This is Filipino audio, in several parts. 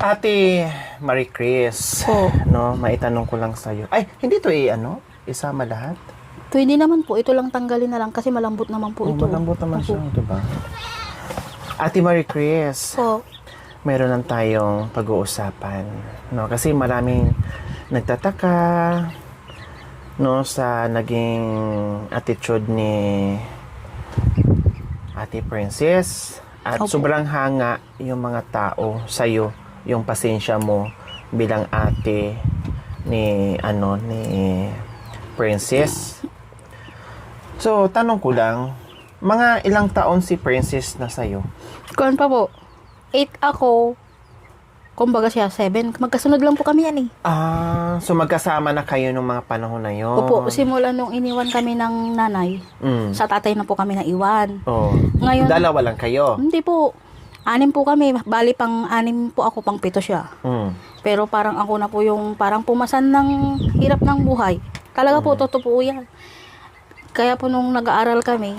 Ate Marie Chris, Po. no, maitanong ko lang sa'yo. Ay, hindi to isama lahat? Pwede naman po. Ito lang tanggalin na lang kasi malambot naman po ito. Malambot naman Opo. siya, diba? Ate Marie Chris, Po. meron lang tayong pag-uusapan, no? Kasi maraming nagtataka, no, sa naging attitude ni Ate Princess. At Opo. sobrang hanga yung mga tao sa'yo, yung pasensya mo bilang ate ni Princess. So, tanong ko lang, mga ilang taon si Princess na sa'yo? Kuwan pa po. 8 ako. Kumbaga siya 7. Magkasunod lang po kami yan eh. So magkasama na kayo nung mga panahon na yun? Opo, simula nung iniwan kami ng nanay, sa tatay na po kami naiwan. Oh. Ngayon, Dalawa lang kayo? hindi po. 6 po kami. Bali pang 6 po ako, pang 7 siya. Pero parang ako na po yung parang pumasan ng hirap ng buhay. Talaga po, totoo po yan. Kaya po nung nag-aaral kami,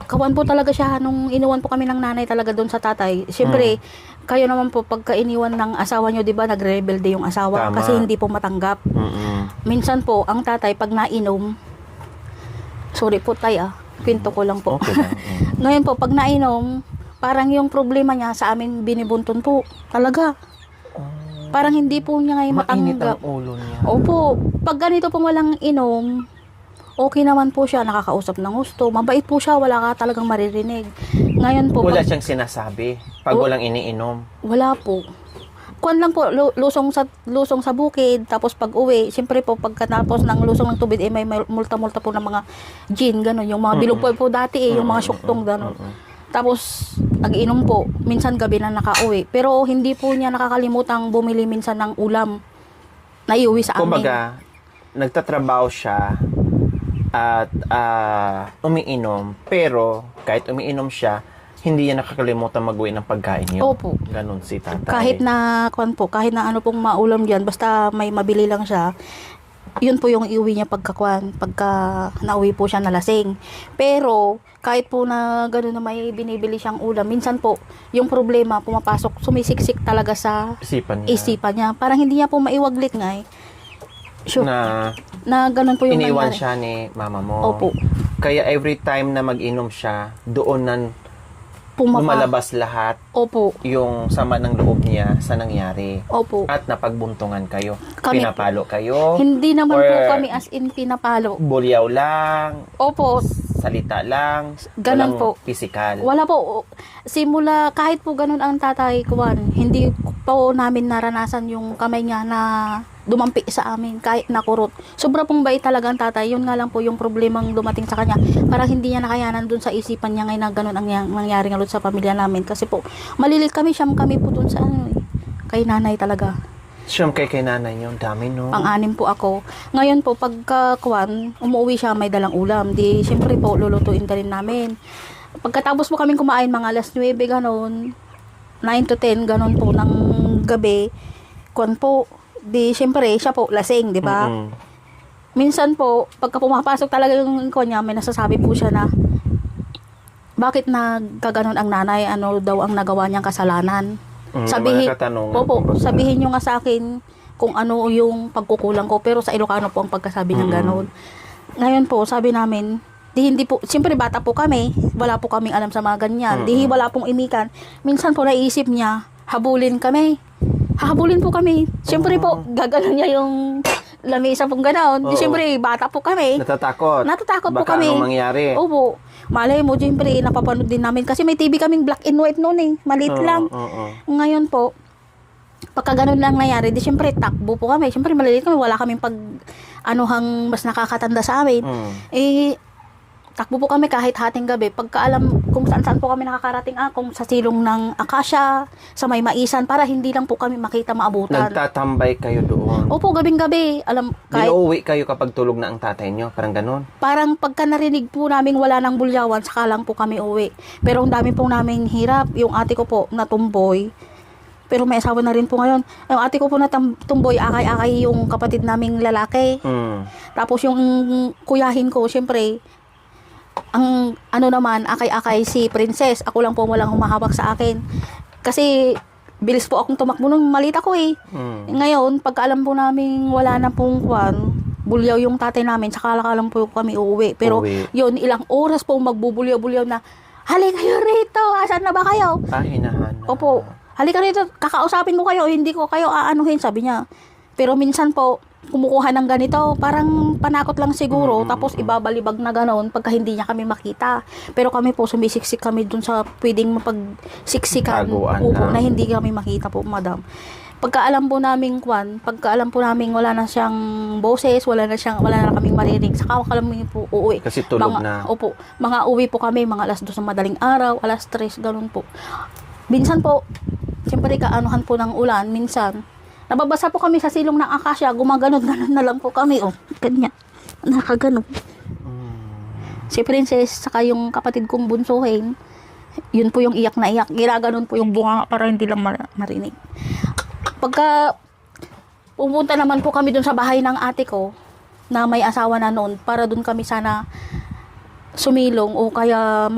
kawan po talaga siya nung iniwan po kami ng nanay talaga doon sa tatay. Siyempre, kayo naman po pagka iniwan ng asawa nyo, 'di ba, nagre-rebelde yung asawa. Tama. Kasi hindi po matanggap. Minsan po ang tatay pag nainom, sorry po tay kwento ko lang po. Okay lang. Ngayon po pag nainom, parang yung problema niya sa amin binibunton po. Talaga. Parang hindi po niya ngayon Mainit matanggap. ang ulo niya. Opo, pag ganito pong walang inom, okay naman po siya, nakakausap ng gusto. Mabait po siya, wala ka talagang maririnig. Ngayon po, Wala siyang sinasabi pag walang iniinom. wala po. Kuwan lang po, lusong sa bukid, tapos pag uwi, siyempre po, pagkatapos ng lusong ng tubig, may multa-multa po ng mga gin, gano'n. Yung mga bilog po dati yung mga syuktong, gano'n. Tapos, nag-inom po. Minsan gabi na nakauwi. Pero hindi po niya nakakalimutang bumili minsan ng ulam na iuwi sa amin. Kumbaga, nagtatrabaho siya at umiinom, pero kahit umiinom siya, hindi niya nakakalimutan mag-uwi ng pagkain niyo. Opo. Ganon si tatay. Kahit na kahit na ano pong maulam diyan, basta may mabili lang siya, yun po yung iuwi niya pagka nauwi po siya na lasing. Pero kahit po na gano'n na may binibili siyang ulam, minsan po yung problema pumapasok, sumisiksik talaga sa isipan niya. Parang hindi niya po maiwaglit nga eh. Sure. Na ganun po yung iniwan nangyari. siya ni mama mo. Opo. Kaya every time na mag-inom siya, doon na lumalabas lahat Opo. yung sama ng loob niya sa nangyari. Opo. At napagbuntungan kayo. Kami- Pinapalo kayo. Hindi naman Or po kami as in pinapalo. Bulyaw lang. Opo. Salita lang. Ganun walang po. physical. Wala po. Simula, kahit po ganun ang tatay kuwan, hindi po namin naranasan yung kamay niya na dumampi sa amin, kahit nakurot. Sobra pong bait talaga ang tatay. Yun nga lang po yung problemang dumating sa kanya. Parang hindi niya nakayanan dun sa isipan niya ngayon na ganun ang nangyari nga sa pamilya namin. Kasi po, malilit kami, siyam kami po dun sa kay nanay talaga. Siyam kay nanay yun. Dami, no? Pang-anim po ako. Ngayon po, pagka umuwi siya, may dalang ulam. Di, siyempre po, lulutuin ka rin namin. Pagkatapos po kaming kumain, mga alas 9, ganon, 9 to 10, ganon po, ng gabi, po, di, siyempre, siya po, lasing, di ba? Minsan po, pagka pumapasok talaga yung niya, may nasasabi po siya na, bakit nagkaganon ang nanay, ano daw ang nagawa niyang kasalanan? Sabihin nyo nga sa akin kung ano yung pagkukulang ko, pero sa Ilocano po ang pagkasabi ng ganon. Ngayon po, sabi namin, hindi po, siyempre bata po kami, wala po kaming alam sa mga ganyan, wala pong imikan. Minsan po naisip niya, hahabulin po kami. Siyempre po, gaganon niya yung lamisa pong gano'n. Di siyempre, bata po kami. Natatakot po baka kami. anong mangyari. Opo. Malay mo, siyempre, napapanood din namin. Kasi may TV kaming black and white noon eh. Maliit lang. Ngayon po, pagka ganun lang nangyari, di siyempre, takbo po kami. Siyempre, maliliit kami. Wala kaming anuhang mas nakakatanda sa amin. Takbo po kami kahit hating gabi. Pagka alam kung saan po kami nakakarating, kung sa silong ng Akasya, sa may maisan, para hindi lang po kami makita maabutan. Nagtatambay kayo doon. Opo, gabing-gabi. Inuuwi kayo kapag tulog na ang tatay nyo? Parang ganun? Parang pagka narinig po namin wala nang bulyawan, saka lang po kami uwi. Pero ang dami pong namin hirap. Yung ate ko po, natumboy. Pero may asawa na rin po ngayon. Yung ate ko po na tumboy, akay-akay yung kapatid naming lalaki. Tapos yung kuyahin ko, syempre, ang naman, akay-akay si Princess. Ako lang po walang humahawak sa akin. Kasi bilis po akong tumakbo nung maliit ako eh. Ngayon, pagka alam po namin wala na pong kwan, bulyaw yung tatay namin, saka lang po kami uuwi. Pero yun, ilang oras po magbubulyaw-bulyaw na, halika kayo rito, asan na ba kayo? Hinahanap. Opo, halika rito, kakausapin ko kayo, hindi ko kayo aanuhin, sabi niya. Pero minsan po, kumukuha ng ganito, parang panakot lang siguro, tapos ibabalibag na gano'n pagka hindi niya kami makita. Pero kami po, sumisiksik kami dun sa pwedeng mapagsiksikan. Taguan Opo, lang. na hindi kami makita po, madam. Pagka alam po namin wala na siyang boses, wala na kaming marinig, saka kami po uuwi. Kasi tulog na. Opo, mga uwi po kami, mga alas 2 ng madaling araw, alas 3, ganun po. Minsan po, siyempre kaanuhan po ng ulan, minsan, nababasa po kami sa silong ng akasya, gumaganon-ganon na lang po kami, ganyan, nakaganon. Si Princess, saka yung kapatid kong bunsuhin, yun po yung iyak na iyak, ginaganon po yung bunga para hindi lang marinig. Pagka pumunta naman po kami dun sa bahay ng ate ko, na may asawa na noon, para dun kami sana sumilong, o kaya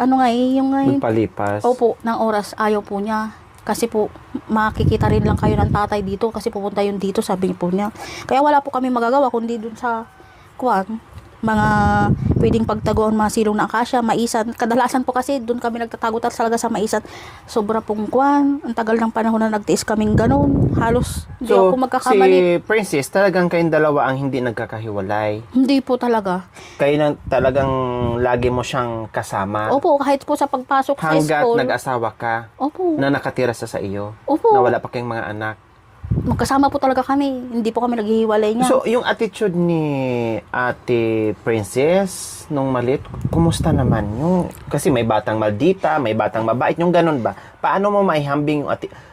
Magpalipas. opo, ng oras, ayaw po niya. Kasi po, makikita rin lang kayo ng tatay dito kasi pupunta yun dito, sabi po niya. Kaya wala po kami magagawa kundi dun sa mga pwedeng pagtaguan, mga silong na akasya, maisan. Kadalasan po kasi dun kami nagtatago talaga sa maisan. Sobra pong ang tagal ng panahon na nagtiis kaming ganun. Halos hindi ako magkakamali. Si Princess, talagang kayong dalawa ang hindi nagkakahiwalay. Hindi po talaga. Kayo na talagang lagi mo siyang kasama. Opo, kahit po sa pagpasok sa Hanggat school. nag-asawa ka, Opo. na nakatira sa iyo, Opo. na wala pa kayong mga anak. Magkasama po talaga kami. Hindi po kami naghihiwalay niya. So, yung attitude ni Ate Princess nung maliit, kumusta naman yung kasi may batang maldita, may batang mabait, yung ganun ba? Paano mo maihambing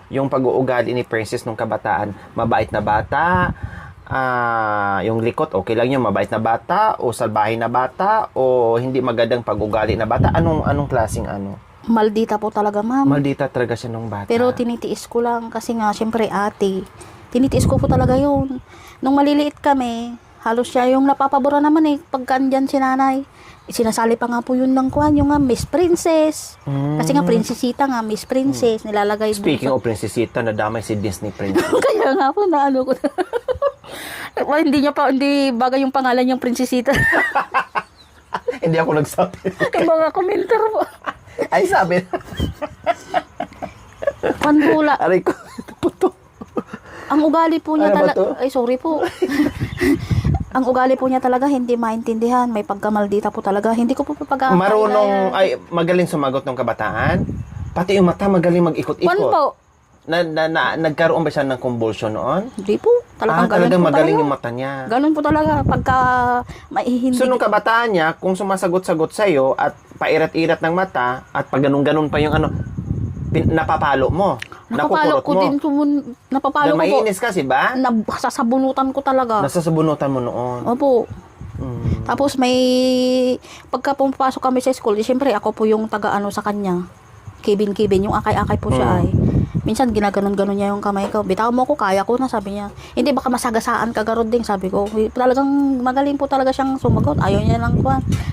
yung pag-uugali ni Princess nung kabataan? Mabait na bata, yung likot, okay lang yung mabait na bata, o salbahe na bata, o hindi magandang pag-ugali na bata? Anong klaseng ano? Maldita po talaga, ma'am. Maldita talaga siya nung bata. Pero tinitiis ko lang kasi nga, syempre ate, tinitiis ko po talaga yun. Nung maliliit kami, halos siya yung napapabura naman pagka andyan si nanay. Sinasali pa nga po yun ng yung Miss Princess. Kasi nga, prinsesita nga, Miss Princess, nilalagay dun Speaking of prinsesita, nadamay si Disney Princess. Kaya nga po, naano ko na. Hindi bagay yung pangalan niyang prinsesita. Hindi ako nagsabi. Yung mga komentar po. Ay, sabi. Panhula. Aray ko. Puto. Ang ugali po niya Ano ba talaga, to? ay sorry po. Ang ugali po niya talaga hindi maintindihan, may pagkamaldita po talaga. Hindi ko po Marunong, magaling sumagot ng kabataan. Pati yung mata magaling mag-ikot-ikot. po. Nagkaroon ba siya ng convulsion noon? Hindi po. Talagang po magaling talaga. yung mata niya. Ganun po talaga. Pagka maihindi. So, nung kabataan niya, kung sumasagot-sagot sa'yo at pairat-irat ng mata at pag ganun-ganun pa yung napapalo mo. Napapalo ko din. Napapalo ko po. Mainis kasi ba? Sasabunutan ko talaga. Nasasabunutan mo noon. Opo. Tapos pagka pumapasok kami sa school, siyempre ako po yung taga-ano sa kanya. Kibin-kibin. Yung akay-akay po siya ay. Minsan ginaganon-ganon niya yung kamay ko. Bitaw mo ko, kaya ko na, sabi niya. Hindi, baka masagasaan ka garod din, sabi ko. Talagang magaling po talaga siyang sumagot. Ayaw niya lang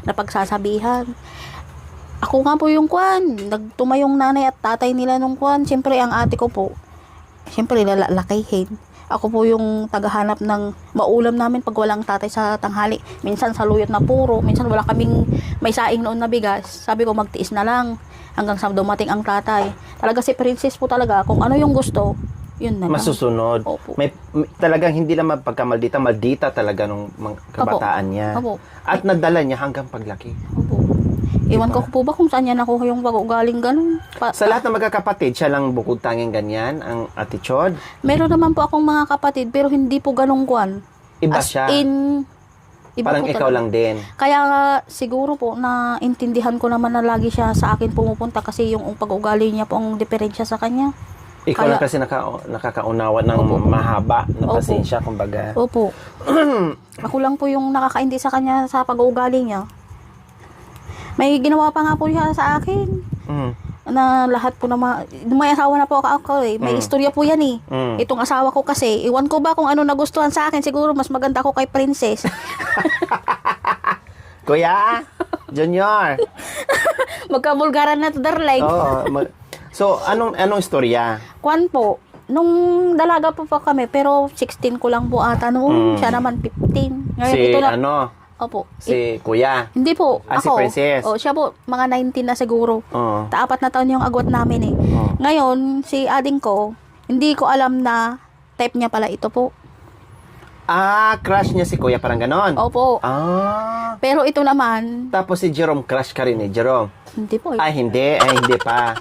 napagsasabihan. Ako nga po yung nagtuma yung nanay at tatay nila nung siyempre ang ate ko po, siyempre lalakihin. Ako po yung tagahanap ng maulam namin pag walang tatay sa tanghali. Minsan saluyot na puro, minsan wala kaming may saing noon na bigas. Sabi ko magtiis na lang hanggang sa dumating ang tatay. Talaga si Princess po talaga, kung ano yung gusto, yun na lang. Masusunod. Opo. Talagang hindi naman pagkamaldita, maldita talaga nung kabataan niya. Opo. At nadala niya hanggang paglaki. Opo. Iwan ko po ba kung saan niya nakuha yung pag-ugaling ganun? Sa lahat ng magkakapatid, siya lang bukod tanging ganyan, ang attitude. Meron naman po akong mga kapatid, pero hindi po ganung Iba As siya. Iba Parang po ikaw talaga. lang din. Kaya siguro po na intindihan ko naman na lagi siya sa akin pumupunta kasi yung pag-ugali niya po ang diferensya sa kanya. Ikaw lang kasi nakakaunawa ng mahaba na Opo. pasensya, kumbaga. Opo. Ako lang po yung nakakaindi sa kanya sa pag-ugali niya. May ginawa pa nga po siya sa akin. Na lahat po na may asawa na po ako may istorya po yan Itong asawa ko kasi, iwan ko ba kung ano nagustuhan sa akin, siguro mas maganda ako kay Princess. Kuya, Junior. Magkabulgaran na to, darling. Oo. So, anong istorya? Kwan po, nung dalaga po kami, pero 16 ko lang po ata noon. Siya naman 15. Ngayon, Si, ito na. Opo. si Kuya. Hindi po, Si ako. Princess. Siya po, mga 19 na siguro. Oo. 4 na taon yung agwat namin eh. Oo. Ngayon, si ading ko, hindi ko alam na type niya pala ito po. Crush niya si Kuya, parang ganon. Opo. Pero ito naman, Tapos si Jerome, crush ka rin eh, Jerome. hindi po. Hindi pa.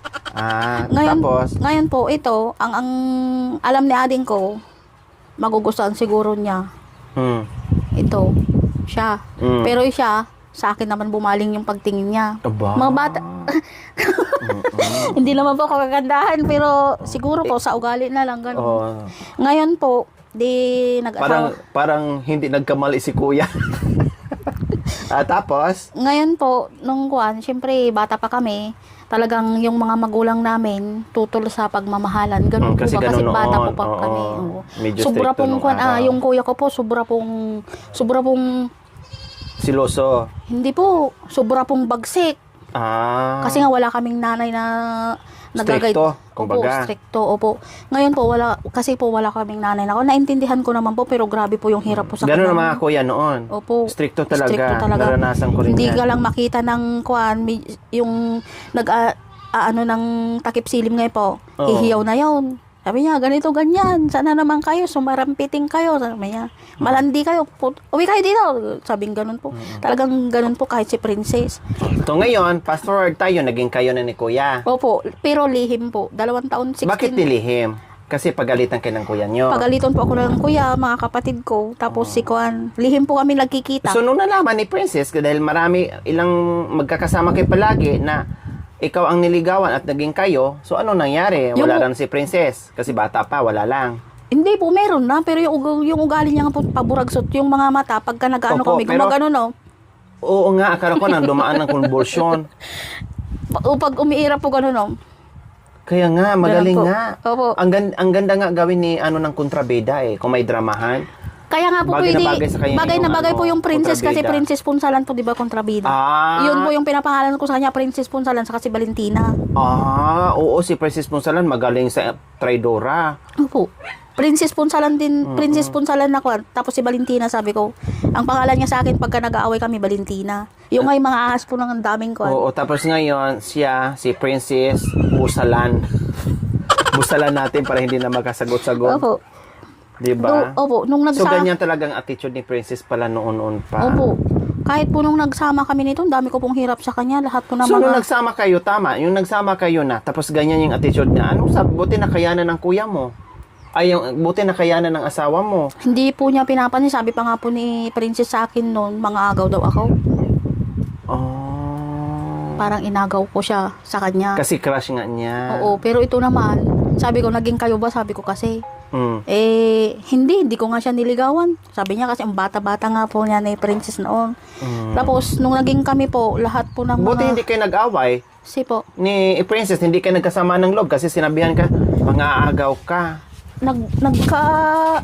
Tapos, Ngayon po, ito, ang alam ni ading ko, magugustuhan siguro niya. hmm. Ito, siya. Mm. Pero siya, sa akin naman bumaling yung pagtingin niya. Aba. Mga bata, hindi naman po kagandahan, pero siguro po sa ugali na lang ganun. Oh, Ngayon po, di nag-asawa. parang hindi nagkamali si Kuya. Tapos, Ngayon po, nung kuwan, syempre bata pa kami, talagang yung mga magulang namin tutol sa pagmamahalan. Ganun po kasi ba? Kasi ganun bata noon. po pa Oo. kami. Oo. Medyo Sobra stricto pong nung kuwan, araw. yung kuya ko po, sobra pong, siloso. hindi po, sobra pong bagsik. Kasi nga wala kaming nanay na nagagay. Stricto, kumbaga. Opo, stricto, opo. Ngayon po, kasi po wala kaming nanay na ako. Naintindihan ko naman po, pero grabe po yung hirap po sa Ganun ang kanya. mga kuya noon. Opo. Stricto talaga. Stricto talaga. Naranasan ko rin Hindi yan. ka lang makita ng kuan, yung ng takip silim ngayon po. Oo. Ihiyaw na yon. Sabi niya, ganito, ganyan. Sana naman kayo, sumarampiting kayo. Sabi niya, malandi kayo. Uwi kayo dito. Sabing ganun po. Talagang ganun po kahit si Princess. So ngayon, fast forward tayo, naging kayo na ni Kuya. Opo, pero lihim po. 2 taon, 16. Bakit nilihim? Kasi pagalitan kayo ng kuya nyo. Pagaliton po ako ng kuya, mga kapatid ko. Tapos si Kuan, lihim po kami nagkikita. So nung nalaman ni Princess, dahil ilang magkakasama kayo palagi na ikaw ang niligawan at naging kayo, so ano nangyari? Wala lang si Princess. Kasi bata pa, wala lang. Hindi po, meron na. Pero yung ugali niya nga po, paburagsot. Yung mga mata, pagka nag-ano Opo, kami, pero- gumagano, no? Oo nga, akala ko nang dumaan ng convulsion. Pag umiirap po gano'n, no? Kaya nga, magaling Ganun po. nga. Opo. Ang ganda nga gawin ni ng kontrabida eh, kung may dramahan. Kaya nga po Bagay na pwede, bagay sa kanya bagay na yung bagay po yung Princess kasi kontrabida. Princess Punsalan po, di ba, kontrabida? Ah. Yun po yung pinapangalan ko sa kanya, Princess Punsalan, saka si Valentina. Oo, si Princess Punsalan magaling sa Tridora. Opo. Princess Punsalan din, Princess Punsalan na ko. Tapos si Valentina, sabi ko, ang pangalan niya sa akin pagka nag-aaway kami, Valentina. Yung ay mga ahas po ng daming ko. Oo, tapos ngayon, si Princess Busalan. Busalan natin para hindi na magkasagot-sagot. Opo. Diba? Opo, nung So, nagsa... ganyan talagang attitude ni Princess pala noon pa. Opo. Kahit po nung nagsama kami nito, ang dami ko pong hirap sa kanya. Lahat po ng So, nung mga... nagsama kayo, tama, yung nagsama kayo na, tapos ganyan yung attitude niya, anong sabi, buti nakayanan ng kuya mo? Buti nakayanan ng asawa mo? Hindi po niya pinapansin. Sabi pa nga po ni Princess sa akin noon, mga agaw daw ako. Oh. Parang inagaw ko siya sa kanya. Kasi crush nga niya. Oo, pero ito naman, sabi ko, naging kayo ba? Sabi ko kasi, Mm. hindi ko nga siya niligawan. Sabi niya kasi, ang bata-bata nga po niya ni Princess noon. Mm. Tapos, nung naging kami po, lahat po ng Buti mga... hindi kayo nag-away. Si po, Ni Princess, hindi kayo nagkasama ng loob kasi sinabihan ka, mga agaw ka.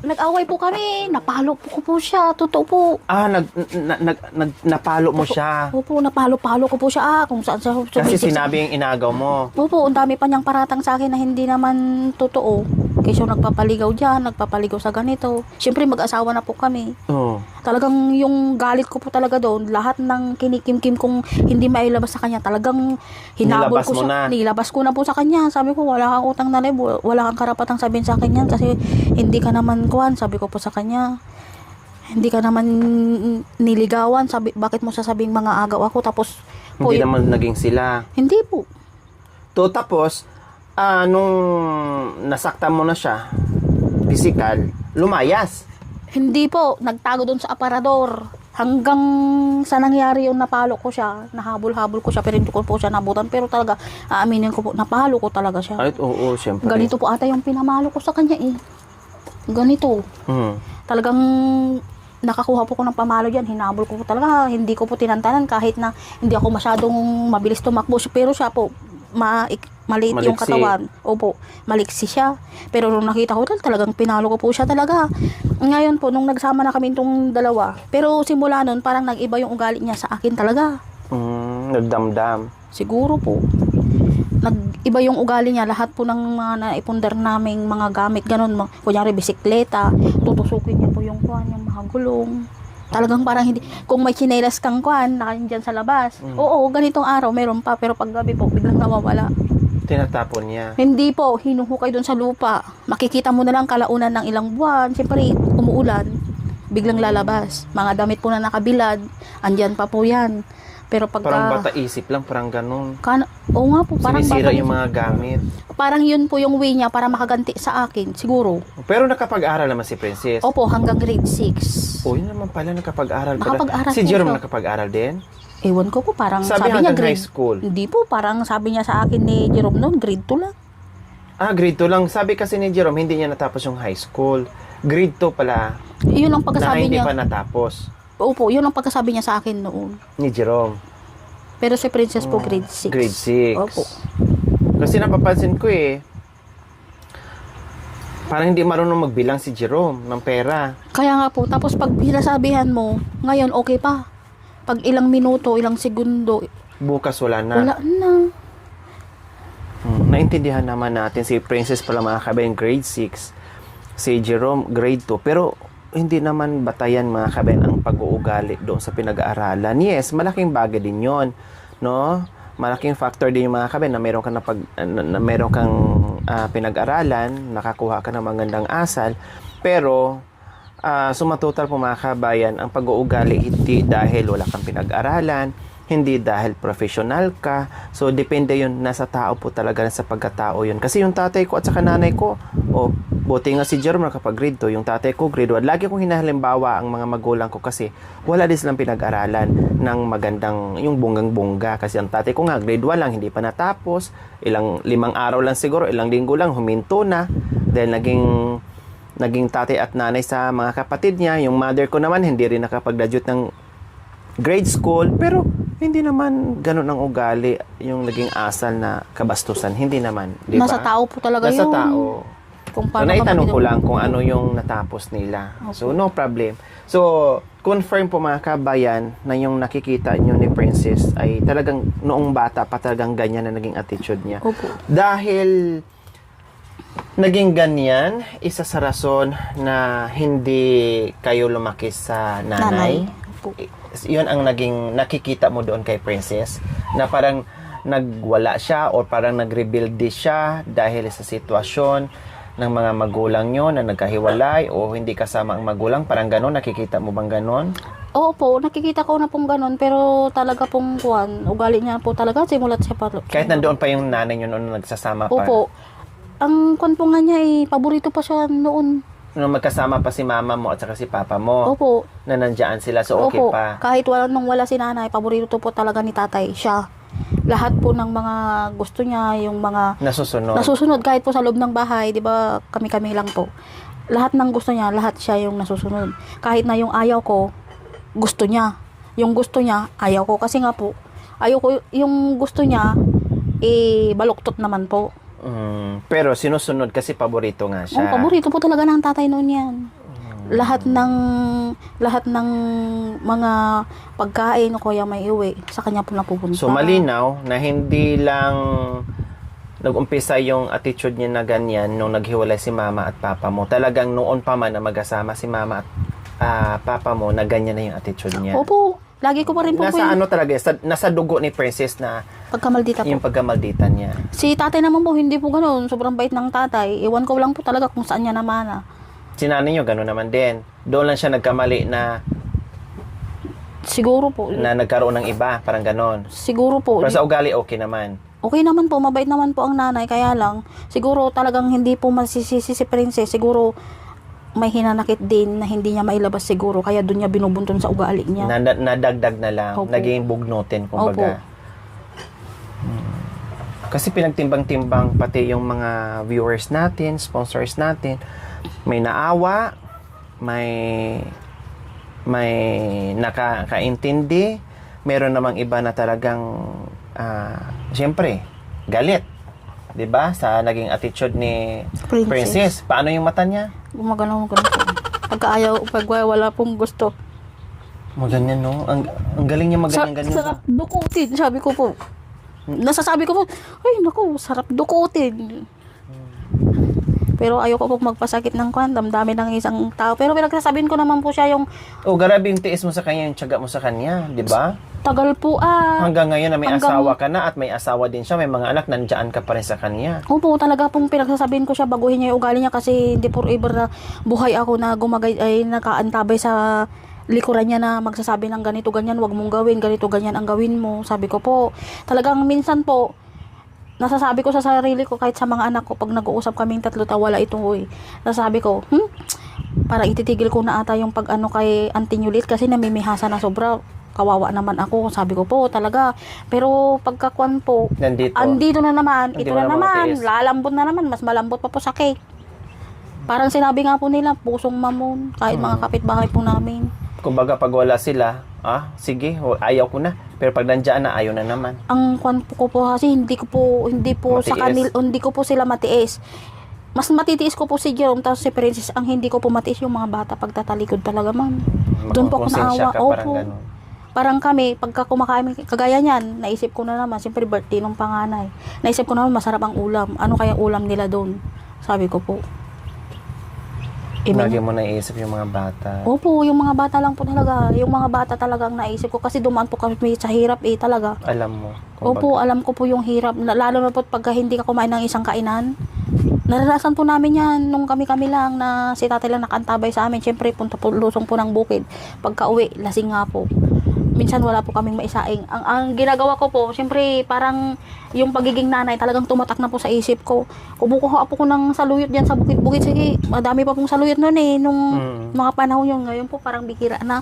nag-away po kami. Napalo po ko po siya. Totoo po. Napalo mo siya. Opo, napalo-palo ko po siya. Kung saan siya Kasi sumisip. sinabi yung inagaw mo. Opo, ang dami pa niyang paratang sa akin na hindi naman totoo. Kaysa nagpapaligaw dyan, nagpapaligaw sa ganito. Siyempre, mag-asawa na po kami. Oo. Talagang yung galit ko po talaga doon, lahat ng kinikim-kim kong hindi mailabas sa kanya, talagang hinabol Nilabas ko mo siya. na. Nilabas ko na po sa kanya. Sabi ko, wala kang utang na lebo, wala kang karapatang sabihin sa akin yan kasi hindi ka naman kuwan, sabi ko po sa kanya. Hindi ka naman niligawan, sabi, bakit mo sasabing mga agaw ako? Tapos, po, Hindi naman naging sila. hindi po. Tapos, nung nasaktan mo na siya, physical, lumayas. Hindi po, nagtago doon sa aparador. Hanggang sa nangyari yung napalo ko siya, nahabol-habol ko siya, pero hindi ko po siya nabutan. Pero talaga, aaminin ko po, napalo ko talaga siya. Ay, oo, syempre. Ganito po ata yung pinamalo ko sa kanya eh. Ganito. Hmm. Talagang nakakuha po ko ng pamalo dyan, hinabol ko po talaga. Hindi ko po tinantanan kahit na hindi ako masyadong mabilis tumakbo. Pero siya po, maliit yung Maliksi. katawan. Opo, maliksi siya. Pero nung nakita ko talagang pinalo ko po siya talaga. Ngayon po, nung nagsama na kami itong dalawa, pero simula nun, parang nag-iba yung ugali niya sa akin talaga. Nagdamdam. Siguro po. nag-iba yung ugali niya. Lahat po ng mga naipundar naming mga gamit, ganun. Kunyari, bisikleta, tutusukin niya po yung kuwan, yung mga gulong. Talagang parang hindi, kung may chinelas kang kuwan, nakandyan sa labas. Oo, ganitong araw, meron pa. Pero pag gabi po, biglang nawawala. Tinatapon niya. Hindi po, hinuhukay doon sa lupa. Makikita mo na lang kalaunan ng ilang buwan. Siyempre, umuulan. Biglang lalabas. Mga damit po na nakabilad. Andyan pa po yan. Pero pagka... Parang bata isip lang, parang ganun. Oo nga po, parang Sinisira bata- yung mga gamit. Parang yun po yung way niya para makaganti sa akin, siguro. Pero nakapag-aral naman si Princess. Opo, hanggang grade 6. O, yun naman pala, nakapag-aral pala. Nakapag-aral Si po Jerome siya. nakapag-aral din? Ewan ko po, parang Sabi sabi niya hanggang grade... high school. Hindi po, parang sabi niya sa akin ni Jerome noon, grade 2 lang. Grade 2 lang. Sabi kasi ni Jerome, hindi niya natapos yung high school. Grade 2 pala, Yun ang na pagkasabi hindi niya. pa natapos Opo, yun ang pagkasabi niya sa akin noon. ni Jerome. Pero si Princess po, grade 6. Grade 6. Opo. Kasi napapansin ko parang hindi marunong magbilang si Jerome ng pera. Kaya nga po, tapos pag pinasabihan mo, ngayon okay pa. Pag ilang minuto, ilang segundo, Bukas wala na. wala na. Naintindihan naman natin si Princess pala mga kabayan grade 6. Si Jerome grade 2. Pero hindi naman batayan mga kabayan ang pag-uugali doon sa pinag-aaralan. Yes, malaking bagay din yon, no? Malaking factor din yung mga kabayan na meron kang meron kang pinag-aralan, nakakuha ka ng magandang asal. Pero sumatotal po mga kabayan, ang pag-uugali hindi dahil wala kang pinag-aralan, hindi dahil professional ka. So, depende yun. Nasa tao po talaga, sa pagkatao yun. Kasi yung tatay ko at saka nanay ko, buti nga si Jerome nakapag grade 2, yung tatay ko grade 1. Lagi kong hinahalimbawa ang mga magulang ko kasi wala din silang pinag-aralan ng magandang, yung bonggang-bongga. Kasi ang tatay ko nga, grade 1 lang, hindi pa natapos. 5 araw lang siguro, ilang linggo lang, huminto na. Dahil naging tatay at nanay sa mga kapatid niya. Yung mother ko naman, hindi rin nakapag-graduate ng grade school, pero hindi naman ganun ang ugali, yung naging asal na kabastusan. Hindi naman, di ba? Nasa tao po talaga Nasa yun. tao. Kung So, paano naitanong ka ko lang kung ano yung natapos nila. So, no problem. So, confirm po mga kabayan na yung nakikita nyo ni Princess ay talagang noong bata pa talagang ganyan na naging attitude niya. Opo. Dahil naging ganyan, isa sa rason na hindi kayo lumaki sa nanay. Opo. Yun ang naging nakikita mo doon kay Princess, na parang nagwala siya o parang nag-rebelde siya dahil sa sitwasyon ng mga magulang nyo na nagkahiwalay o hindi kasama ang magulang, parang ganon. Nakikita mo bang ganon? Opo, nakikita ko na pong ganun, pero talaga pong kuwan, ugali niya po talaga, simulat siya pa. Kahit nandoon pa yung nanay nyo noon nagsasama pa. Opo. Ang kuwan po nga niya paborito pa siya noon. Nung magkasama pa si mama mo at saka si papa mo, Opo. na nandiyan sila, so okay Opo. pa. Kahit nung wala si nanay, paborito po talaga ni tatay siya. Lahat po ng mga gusto niya, yung mga nasusunod kahit po sa loob ng bahay, 'di ba? Kami-kami lang po. Lahat ng gusto niya, lahat siya yung nasusunod. Kahit na yung ayaw ko, gusto niya. Yung gusto niya, ayaw ko kasi nga po, ayaw ko yung gusto niya baluktot naman po. Pero sinusunod kasi paborito nga siya. Paborito po talaga ng tatay noon 'yan. Lahat ng mga pagkain o kaya may iwi sa kanya po napupunta. So malinaw na hindi lang nag-umpisa yung attitude niya na ganyan nung naghiwalay si mama at papa mo. Talagang noon pa man na magkasama si mama at papa mo, na ganyan na yung attitude niya. Opo, lagi ko pa rin po Nasa ano talaga, nasa dugo ni Princess na pagkamaldita po. yung pagkamalditan niya. Si tatay naman po, hindi po ganoon. Sobrang bait ng tatay. Iwan ko lang po talaga kung saan niya naman. Si nanay niyo, gano'n naman din. Doon lang siya nagkamali na Siguro po. nagkaroon ng iba, parang gano'n. Siguro po. Pero sa ugali, okay naman. Okay naman po, mabait naman po ang nanay. Kaya lang, siguro talagang hindi po masisisi si Princess. Siguro may hinanakit din na hindi niya mailabas siguro. Kaya doon niya binubunton sa ugali niya. Nadagdag na lang. Opo. Naging bugnutin, kumbaga. Opo. Kasi pinagtimbang-timbang pati yung mga viewers natin, sponsors natin. May naawa, may nakakaintindi, meron namang iba na talagang siyempre, galit. 'Di ba? Sa naging attitude ni Princess. Paano yung mata niya? Gumagano po. Pag wala pong gusto. Maganyan, no? Ang galing niya magaling ganyan. Sarap dukutin, sabi ko po. Nasasabi ko po, ay naku, sarap dukutin. Pero ayoko po magpasakit ng kwan, damdamin ng isang tao. Pero pinagsasabihin ko naman po siya yung O, grabe yung tiis mo sa kanya, yung tiyaga mo sa kanya, di ba? tagal po Hanggang ngayon na may Hanggang- asawa ka na at may asawa din siya, may mga anak, nandiyan ka pa rin sa kanya. Opo, talaga pong pinagsasabihin ko siya, baguhin niya yung ugali niya kasi hindi forever na buhay ako na gumagay, ay nakaantabay sa likuran niya na magsasabi ng ganito, ganyan, wag mong gawin, ganito, ganyan ang gawin mo. Sabi ko po, talagang minsan po, nasasabi ko sa sarili ko, kahit sa mga anak ko, pag nag-uusap kaming tatlo, wala ito, nasasabi ko, parang ititigil ko na ata yung pag-ano kay Auntie Yulit kasi namimihasa na sobra. Kawawa naman ako, sabi ko po talaga. Pero pagkakuan po, andito na naman, Hindi ito mo na na naman, matiis. lalambot na naman, mas malambot pa po sa cake. Parang sinabi nga po nila, pusong mamon, kahit mga kapitbahay po namin. Kumbaga, pag wala sila, sige, ayaw ko na. Pero pag nandiyan na, ayaw na naman. Ang kuan po ko po kasi hindi po sa Matiis. kanil, hindi ko po sila matiis. Mas matitiis ko po si Jerome tapos si Princess, ang hindi ko po matiis yung mga bata pagtatalikod talaga, ma'am. Doon po ako Makonsensya naawa. ka, parang Opo. ganun. Parang kami, pagka kumakain, kagaya niyan, naisip ko na naman, siyempre birthday ng panganay. Naisip ko naman, masarap ang ulam. Ano kaya ulam nila doon? Sabi ko po. Lagi mo naiisip yung mga bata. Opo, yung mga bata lang po talaga. Yung mga bata talaga ang naisip ko. Kasi dumaan po kami sa hirap talaga. Alam mo. Opo, alam ko po yung hirap. Lalo na po pagka hindi ka kumain ng isang kainan. Naranasan po namin yan nung kami-kami lang na si tatay lang nakantabay sa amin. Siyempre, punta po, lusong po ng bukid. Pagka uwi, lasing nga po. Minsan wala po kaming maisaing. Ang ginagawa ko po, siyempre parang yung pagiging nanay talagang tumatak na po sa isip ko. Kumukuha po ko ng saluyot diyan sa bukid-bukid. Sige, madami pa pong saluyot noon nung mga panahon yun. Ngayon po parang bikira na.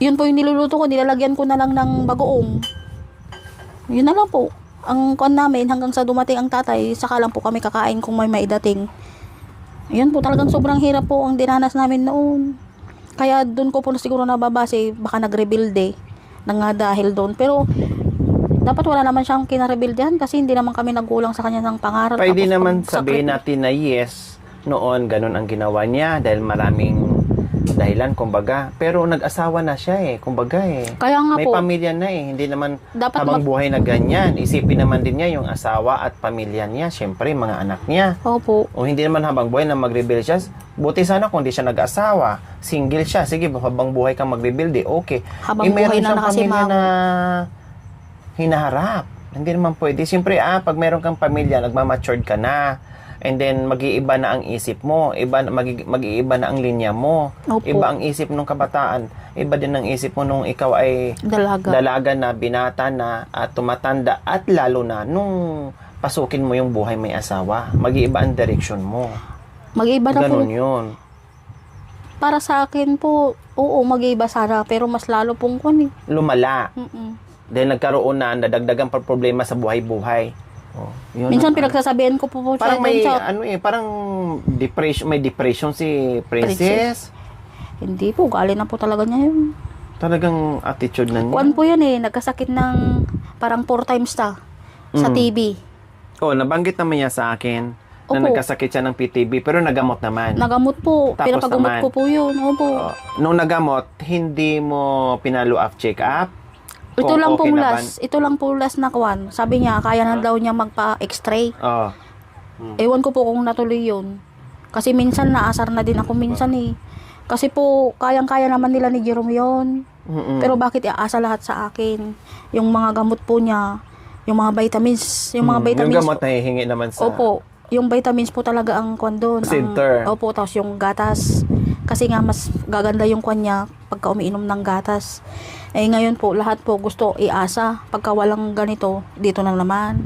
Yun po yung niluluto ko, nilalagyan ko na lang ng bagoong. Yun na lang po. Ang kuan namin hanggang sa dumating ang tatay, saka lang po kami kakain kung may maidating. Yun po talagang sobrang hirap po ang dinanas namin noon. Kaya doon ko po na siguro nababase, baka nag-rebuild na nga dahil doon. Pero dapat wala naman siyang kinarebuildan kasi hindi naman kami nagkulang sa kanya ng pangarap. Pwede Tapos naman pag- sabihin natin na yes, noon ganun ang ginawa niya dahil maraming dahilan, kumbaga. Pero nag-asawa na siya kumbaga Kaya nga May po, pamilya na hindi naman dapat habang buhay na ganyan. Isipin naman din niya yung asawa at pamilya niya, syempre mga anak niya. Opo. O hindi naman habang buhay na mag-rebuild siya. Buti sana kung di siya nag-asawa, single siya. Sige, habang buhay kang mag-rebuild, okay. Habang Meron buhay na siyang na kasi, pamilya ma'am. na hinaharap. Hindi naman pwede. Siyempre, pag meron kang pamilya, nagmamatured ka na. And then, mag-iiba na ang isip mo. Mag-iiba na ang linya mo. Opo. Iba ang isip ng kabataan. Iba din ang isip mo nung ikaw ay dalaga na, binata na, at tumatanda. At lalo na, nung pasukin mo yung buhay may asawa. Mag-iiba ang direction mo. Mag-iba na Ganun po. yun. Para sa akin po, oo, mag-iba sana. Pero mas lalo pong kun Lumala. Mm-mm. Dahil nagkaroon na, nadagdagan pa problema sa buhay-buhay. Yun Minsan ang- pinagsasabihan ko po siya parang may, doon sa... parang depression, may depression si Princess. Hindi po, galing na po talaga niya yun. Talagang attitude na niya. Kuwan po yun nagkasakit ng parang 4 times sa TB. Nabanggit naman niya sa akin na Opo. nagkasakit siya ng PTB pero nagamot naman. Nagamot po. Tapos Pinapagamot naman, ko po yun. Opo. Nung nagamot, hindi mo pinalo-up check-up? Ito Kung lang okay pong naman? last. Ito lang po last na kuwan. Sabi niya, kaya na daw niya magpa-x-ray. Oh. Ewan ko po kung natuloy yun. Kasi minsan naasar na din ako minsan Kasi po, kayang-kaya naman nila ni Jerome yun. Mm-mm. Pero bakit iaasa lahat sa akin? Yung mga gamot po niya, yung mga vitamins, yung mga vitamins. Yung gamot na hihingi naman sa... Opo, yung vitamins po talaga ang kwan doon. Center. Opo, tapos yung gatas. Kasi nga mas gaganda yung kwan niya pagka umiinom ng gatas. Ngayon po, lahat po gusto iasa. Pagka walang ganito, dito na naman.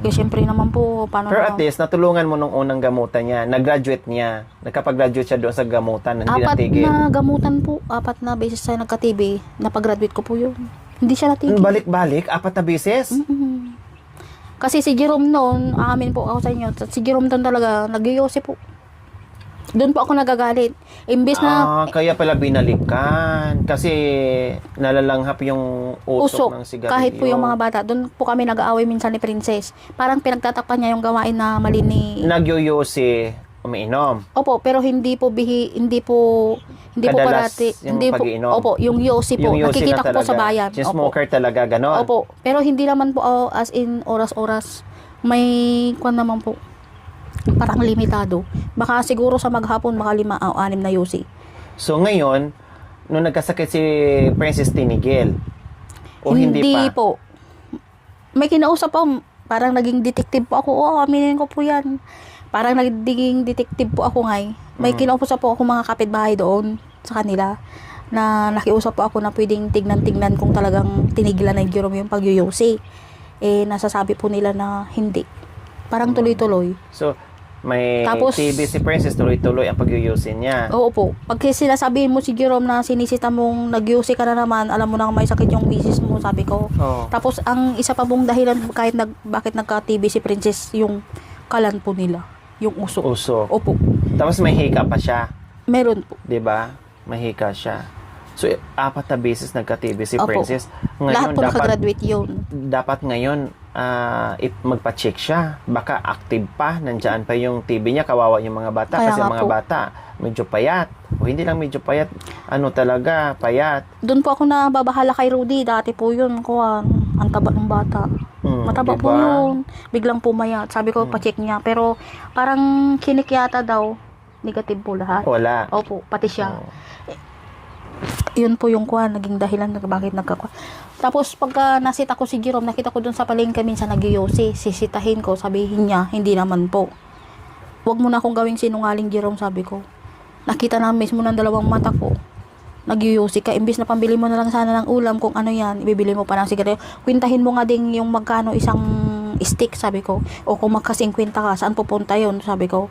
Kasi syempre naman po, paano Pero at least, natulungan mo nung unang gamutan niya. Nag-graduate niya. Nakapag-graduate siya doon sa gamutan. Hindi natigil. 4 na gamutan po. 4 na beses siya nagka-TB. Napag-graduate ko po yun. Hindi siya natigil. Balik-balik? 4 na beses? Mm-mm. Kasi si Jerome noon, aamin po ako sa inyo, si Jerome doon talaga, nag-iose po. Doon po ako nagagalit. Imbis na Kaya pala binalikan. Kasi nalalanghap yung usok ng sigarilyo. kahit po yung mga bata, doon po kami nag-aaway minsan ni Princess. Parang pinagtatakpan niya yung gawain na mali ni... Nagyoyosi umiinom. Opo, pero hindi po Kadalas parati. yung Hindi po. pag-iinom. Opo, yung yosi po. Yung yosi Nakikita na ko po sa talaga. bayan. Yung smoker talaga, ganon. Opo, pero hindi naman po as in oras-oras. May kwan naman po. Parang limitado. Baka siguro sa maghapon, baka 5 o 6 na yosi. So ngayon, nung nagkasakit si Princess tinigil? O hindi pa? po. May kinausap po. Parang naging detective po ako. Oo, aminin ko po yan. Parang naging detective po ako ngay. May kinausap po ako mga kapitbahay doon sa kanila na nakiusap po ako na pwedeng tignan-tignan kung talagang tinigilan na Jerome yung pagyuyusi. Eh, nasasabi po nila na hindi. Parang tuloy-tuloy. So, may Tapos- TB si Princess, tuloy-tuloy ang pagyuyusin niya. Oo po. Pag sinasabihin mo si Jerome na sinisita mong nagyusi ka na naman, alam mo na may sakit yung misis mo, sabi ko. Oo. Tapos, ang isa pa pong dahilan kahit bakit nagka-TB si Princess, yung kalan po nila. Yung uso. Uso. Opo. Tapos may hika pa siya. Meron po. 'Di ba? Mahika siya. So, 4 na beses nagka-TB si Opo. Princess. Lahat po nakagraduate yun. dapat ngayon magpa-check siya. Baka active pa, nandiyan pa yung TB niya, kawawa yung mga bata. Kaya Kasi nga ang mga po. bata, medyo payat. O hindi lang medyo payat, ano talaga, payat. Doon po ako na babahala kay Rudy. Dati po yun. Ang taba ng bata. Mataba po diba? yun. Biglang pumayat. Sabi ko, pa-check niya. Pero, parang kinikyata daw. Negative po lahat. Wala. Opo, pati siya. Oo. Yun po yung naging dahilan na bakit nagkakwa. Tapos, pagka nasita ko si Jerome, nakita ko dun sa palengke minsan nagyosi. Sisitahin ko, sabihin niya, hindi naman po. Huwag mo na akong gawing sinungaling, Jerome, sabi ko. Nakita na mismo ng 2 mata ko. Nagyosi ka. Imbis na pambili mo na lang sana ng ulam kung ano yan, ibibili mo pa ng sigarilyo. Kwintahin mo nga din yung magkano isang stick, sabi ko. O kung magka-50 ka, saan pupunta yun, sabi ko.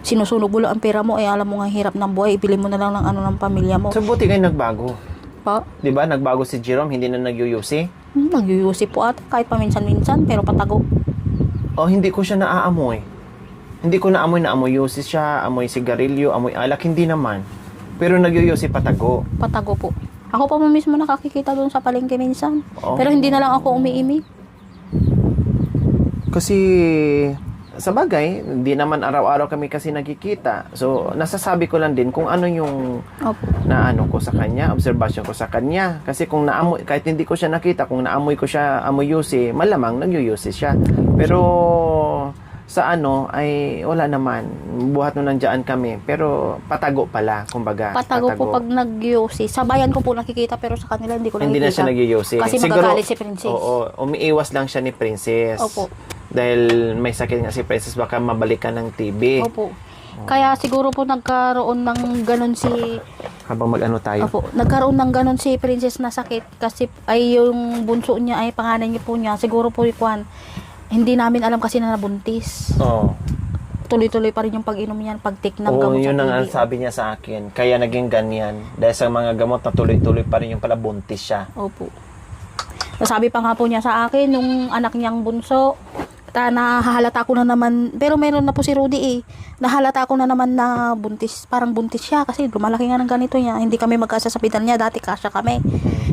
Sinusunog mo lang ang pera mo, alam mo nga hirap ng buhay, ibili mo na lang ng ano ng pamilya mo. So, buti kayo nagbago. Pa? 'Di ba? Nagbago si Jerome, hindi na nagyuyusi. Nagyuyusi po ata, kahit paminsan-minsan, pero patago. O hindi ko siya naaamoy. Hindi ko naamoy yusi siya, amoy sigarilyo, amoy alak, hindi naman. Pero nagyuyusi patago. Patago po. Ako pa mo mismo nakakikita doon sa palengke minsan. Oh. Pero hindi na lang ako umiimi. Kasi sa bagay, hindi naman araw-araw kami kasi nagkikita. So, nasasabi ko lang din kung ano yung Opo. naano ko sa kanya, observation ko sa kanya. Kasi kung naamoy, kahit hindi ko siya nakita, kung naamoy ko siya amoy yusi, malamang nagyuyusi siya. Pero sa ay wala naman. Buhat nung nandiyan kami. Pero patago pala, kumbaga. Patago po pag nagyusi. Sa bayan ko po nakikita, pero sa kanila hindi ko nakikita. Hindi na siya nagyuyusi. Kasi magagalit si Princess. Oo, umiiwas lang siya ni Princess. Opo. Dahil may sakit nga si Princess, baka mabalikan ng TB. Opo. Kaya siguro po nagkaroon ng ganon si... Habang mag-ano tayo. Opo. Nagkaroon ng ganon si Princess na sakit. Kasi ay yung bunso niya, ay panganay niya po niya. Siguro po ikuan. Hindi namin alam kasi na nabuntis. Oo. Tuloy-tuloy pa rin yung pag-inom niya, pag-take ng Oo, gamot yun sa ang TB. sabi niya sa akin. Kaya naging ganyan. Dahil sa mga gamot na tuloy-tuloy pa rin yung pala buntis siya. Opo. Nasabi pa nga po niya sa akin, yung anak niyang bunso, nahahalata ko na naman, pero meron na po si Rudy nahalata ko na naman na buntis, parang buntis siya kasi lumalaki nga ng ganito niya, hindi kami magkasa sa pitan niya, dati kasya kami.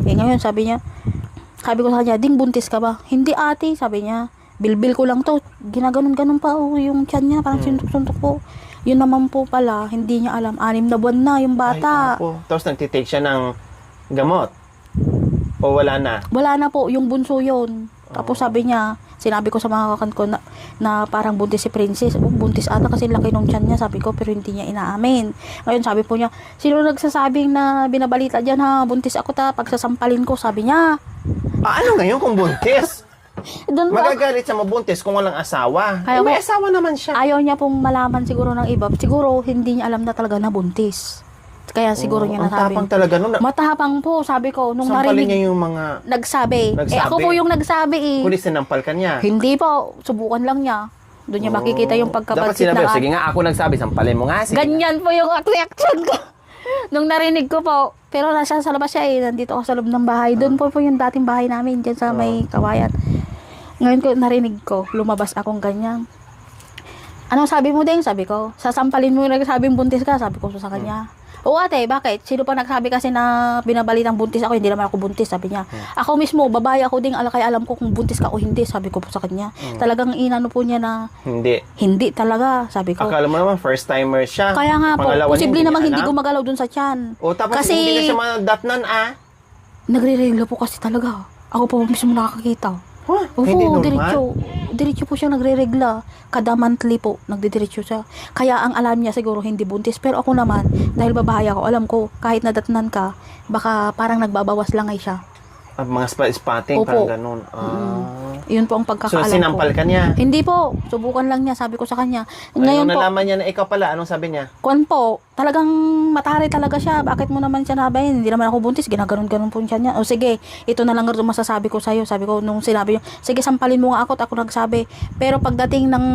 Ngayon sabi ko sa kanya, ding buntis ka ba? Hindi ate, sabi niya, bilbil ko lang to, ginaganon-ganon pa yung tiyan niya, parang suntok-suntok po. Yun naman po pala, hindi niya alam, 6 na buwan na yung bata. Ay, ako. Tapos nagtitake siya ng gamot. O wala na? Wala na po, yung bunso yun. Tapos sabi niya, sinabi ko sa mga kakan ko na parang buntis si Princess. Buntis ata kasi laki nung tiyan niya, sabi ko, pero hindi niya inaamin. Ngayon sabi po niya, sino nagsasabing na binabalita dyan ha, buntis ako pagsasampalin ko, sabi niya. Ano ngayon kung buntis? Doon po, Magagalit siya mabuntis kung walang asawa. Kaya may po- asawa naman siya. ayaw niya pong malaman siguro ng iba. Siguro hindi niya alam na talaga na buntis. Kaya siguro niya Ang nasabi. tapang talaga nun. Matapang po, sabi ko, nung Sampalin niya narinig, yung mga nagsabi. Nagsabi. Ako po yung nagsabi kulis sinampal ka niya. Hindi po, subukan lang niya. Doon niya makikita yung Dapat pagkapansit sinabi, ng sige nga ako nagsabi, sampalin mo nga. Sige. Ganyan po yung reaction ko. Nung narinig ko po, pero nasa sa labas siya nandito ako sa loob ng bahay. Doon po yung dating bahay namin, dyan sa may kawayan. Ngayon ko narinig ko, lumabas akong ganyan. Anong sabi mo din? Sabi ko, sasampalin mo yung nagsabing buntis ka, sabi ko sa kanya. Oo ate, bakit? Sino pa nagsabi kasi na binabalitang buntis ako, hindi naman ako buntis, sabi niya. Ako mismo, babae ako ding kaya alam ko kung buntis ka o hindi, sabi ko po sa kanya. Talagang inano po niya na hindi talaga, sabi ko. Akala mo naman, first timer siya. Kaya nga po, Pangalawa niya, posible niya namang hindi alam. gumagalaw dun sa tiyan. O tapos Kasi- hindi na siya madatnan Nagre-regla po kasi talaga. Ako po mismo nakakakita. Huh? Opo, Hindi normal? diretso po siya nagre-regla. Kada monthly po, nagdidiretso siya. Kaya ang alam niya siguro hindi buntis. Pero ako naman, dahil babae ako, alam ko, kahit nadatnan ka, baka parang nagbabawas lang ay siya. Mga spotting, Opo. parang ganun. Yun po ang So, pagkakaalam sinampal ko. ka niya. Hindi po, subukan lang niya, sabi ko sa kanya. Ngayon Ngayon po, nalaman niya na ikaw pala, anong sabi niya? kuwan po, talagang matari talaga siya. Bakit mo naman siya nabayin? Hindi naman ako buntis, ginaganon-ganon po siya niya. O sige, ito na lang rin masasabi ko sa'yo. Sabi ko, nung sinabi niyo, sige, sampalin mo nga ako, at ako nagsabi. Pero pagdating ng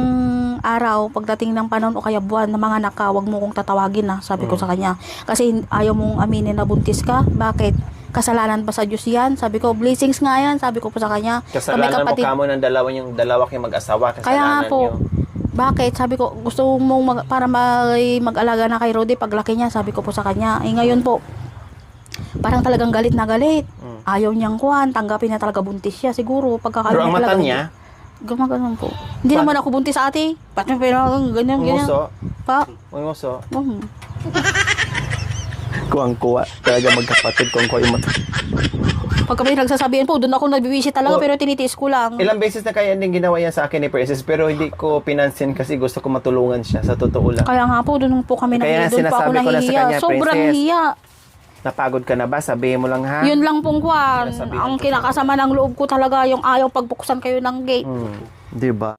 araw, pagdating ng panahon o kaya buwan na mga naka, wag mo kong tatawagin na, sabi ko sa kanya. Kasi ayaw mong aminin na buntis ka. Bakit? Kasalanan ba sa Diyos yan? Sabi ko, blessings nga yan, sabi ko po sa kanya. Kasalanan mo kamo ng dalawa kayong mag-asawa. Kasalanan Kaya nga po, niyo. bakit? Sabi ko, gusto mong para mag-alaga na kay Rodi paglaki niya, sabi ko po sa kanya. Eh ngayon po, parang talagang galit na galit. Ayaw niyang kuhan, tanggapin na talaga buntis siya siguro. Pero ang mata niya, gumaganon po. Hindi naman ako buntis ate. Pati pero ganyan. nguso, Pa. nguso. Um, Kuwang-kuwa. Talaga magkapatid, kuwang-kuwa yung mata. Pagka may nagsasabihin po, doon ako nagbibisit talaga, Oh. pero tinitiis ko lang. Ilang beses na kaya din ginawa yan sa akin ni Princess, pero hindi ko pinansin kasi gusto ko matulungan siya, sa totoo lang. Kaya nga po, doon po kami Kaya doon po ako sinasabi ko na sa nahihiya. kanya, Sobrang Princess. hiya. Napagod ka na ba? Sabihin mo lang ha. Yun lang pong kwan. Sinasabihan Ang ko kinakasama ng loob ko talaga yung ayaw pagbuksan kayo ng gate. Di ba?